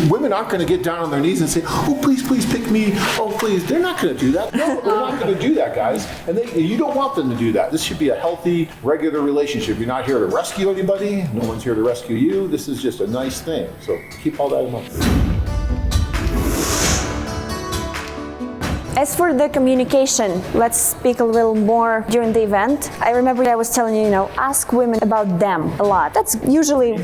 women aren't going to get down on their knees and say, oh, please pick me. Oh, please. They're not going to do that. No, they're not going to do that, guys. And you don't want them to do that. This should be a healthy, regular relationship. You're not here to rescue anybody. No one's here to rescue you. This is just a nice thing. So keep all that in mind. As for the communication, let's speak a little more during the event. I remember I was telling you, ask women about them a lot. That's usually,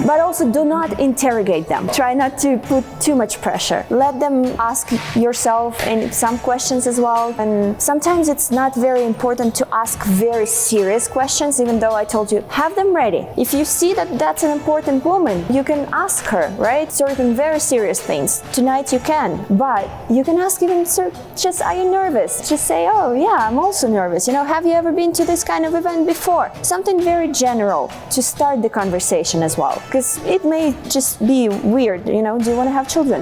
but also do not interrogate them. Try not to put too much pressure. Let them ask yourself and some questions as well. And sometimes it's not very important to ask very serious questions, even though I told you, have them ready. If you see that that's an important woman, you can ask her, right? Certain very serious things. Tonight you can, but you can ask even just, are you nervous? Just say, oh yeah, I'm also nervous. Have you ever been to this kind of event before? Something very general to start the conversation as well, because it may just be weird. Do you want to have children?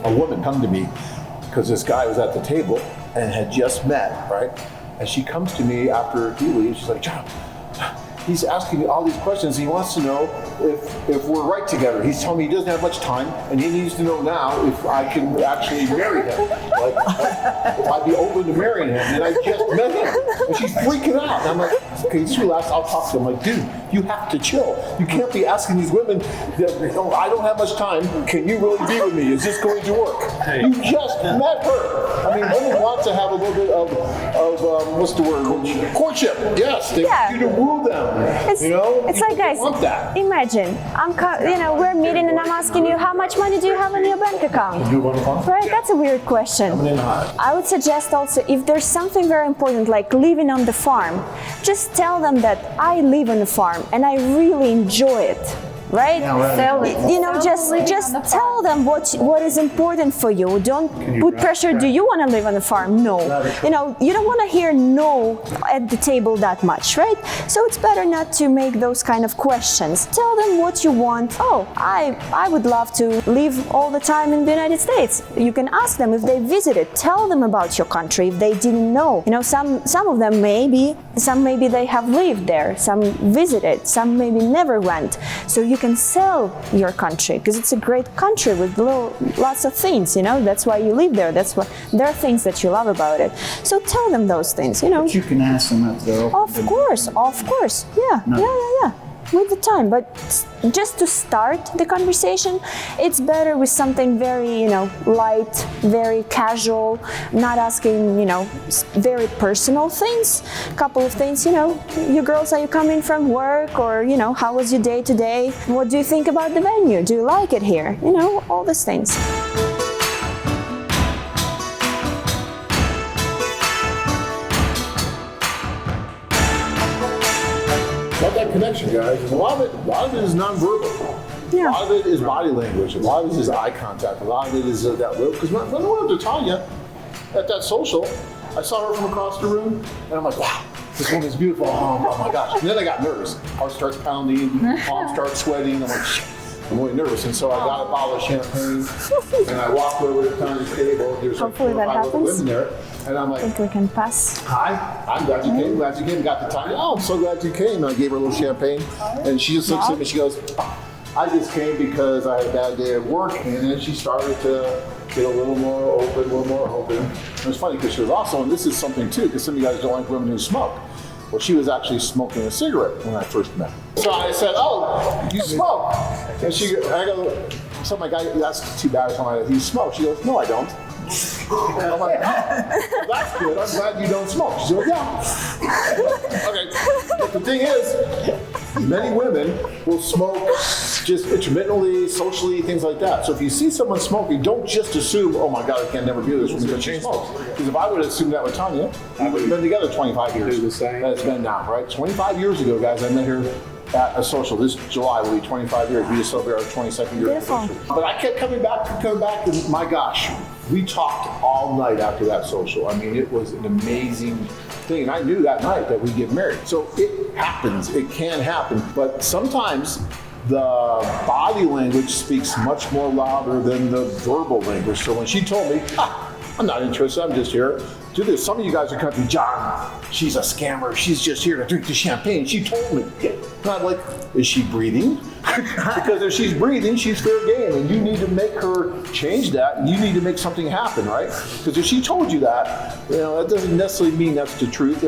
A woman come to me because this guy was at the table and had just met, right? And she comes to me after he leaves. She's like, John, he's asking me all these questions. He wants to know if we're right together. He's telling me he doesn't have much time, and he needs to know now if I can actually marry him. Like if I'd be open to marrying him. And I just met him, and she's freaking out. And I'm like, okay, just relax. I'll talk to him. I'm like, dude, you have to chill. You can't be asking these women that, I don't have much time. Can you really be with me? Is this going to work? Hey. You just met her. I mean, women want to have a little bit of what's the word? Courtship. Yes, they want you to woo them. It's like, guys, imagine we're meeting and I'm asking you, how much money do you have in your bank account? Right? That's a weird question. I would suggest also, if there's something very important like living on the farm, just tell them that I live on the farm and I really enjoy it. Right? Just tell them what is important for you. Don't put pressure. Do you want to live on the farm? No. You don't want to hear no at the table that much, right? So it's better not to make those kind of questions. Tell them what you want. Oh, I would love to live all the time in the United States. You can ask them if they visited. Tell them about your country if they didn't know. Some of them maybe they have lived there. Some visited. Some maybe never went. So you can sell your country because it's a great country with lots of things. That's why you live there. That's why there are things that you love about it. So tell them those things. But you can ask them if they're open. Of course. Yeah. With the time, but just to start the conversation, it's better with something very, light, very casual, not asking, very personal things. A couple of things, you girls, are you coming from work? Or, how was your day today? What do you think about the venue? Do you like it here? All these things. Got that connection, guys. A lot of it is nonverbal. Yeah. A lot of it is body language. A lot of it is eye contact. A lot of it is that look. Because when I went up to Tanya at that social, I saw her from across the room, and I'm like, wow, this woman's beautiful. Oh my gosh. And then I got nervous. Heart starts pounding, palms start sweating. I'm like, shit. I'm really nervous, and so I got a bottle of champagne, and I walked over to Tanya's table. There's hopefully that happens. Women there, and I'm like, I think we can pass. Hi, I'm glad you came. Glad you came. Got the time. Oh, I'm so glad you came. And I gave her a little champagne, and she just looks at me. She goes, I just came because I had a bad day at work, and then she started to get a little more open. It was funny because she was also, and this is something too, because some of you guys don't like women who smoke. Well, she was actually smoking a cigarette when I first met her. So I said, oh, you smoke? And I go, so my guy, that's too bad. Do you smoke? She goes, no, I don't. I'm like, well, that's good. I'm glad you don't smoke. She goes, yeah. Okay. But the thing is, many women will smoke just intermittently, socially, things like that. So if you see someone smoking, don't just assume, oh my God, I can never be with this woman because she smokes. Because if I would have assumed that with Tanya, we would have been together 25 years. That's been now, right? 25 years ago, guys, I met her at a social. This July will be 25 years. We just celebrated our 22nd year anniversary. But I kept coming back, and my gosh, we talked all night after that social. I mean, it was an amazing thing. And I knew that night that we'd get married. So it happens. It can happen. But sometimes the body language speaks much more louder than the verbal language. So when she told me, I'm not interested. I'm just here to this. Some of you guys are coming, John, she's a scammer. She's just here to drink the champagne. She told me. Not like, is she breathing? Because if she's breathing, she's fair game, and you need to make her change that, and you need to make something happen, right? Because if she told you that, that doesn't necessarily mean that's the truth.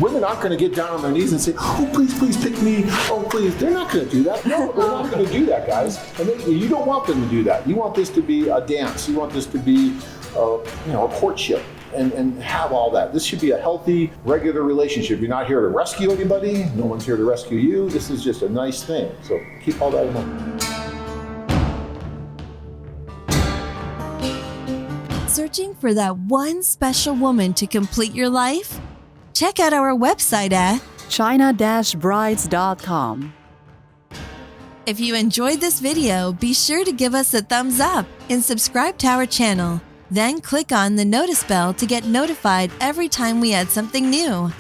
Women aren't going to get down on their knees and say, oh, please pick me. Oh, please. They're not going to do that. No, they're not going to do that, guys. And you don't want them to do that. You want this to be a dance. You want this to be, a courtship. And have all that. This should be a healthy, regular relationship. You're not here to rescue anybody. No one's here to rescue you. This is just a nice thing. So keep all that in mind. Searching for that one special woman to complete your life? Check out our website at china-brides.com. If you enjoyed this video, be sure to give us a thumbs up and subscribe to our channel. Then click on the notice bell to get notified every time we add something new.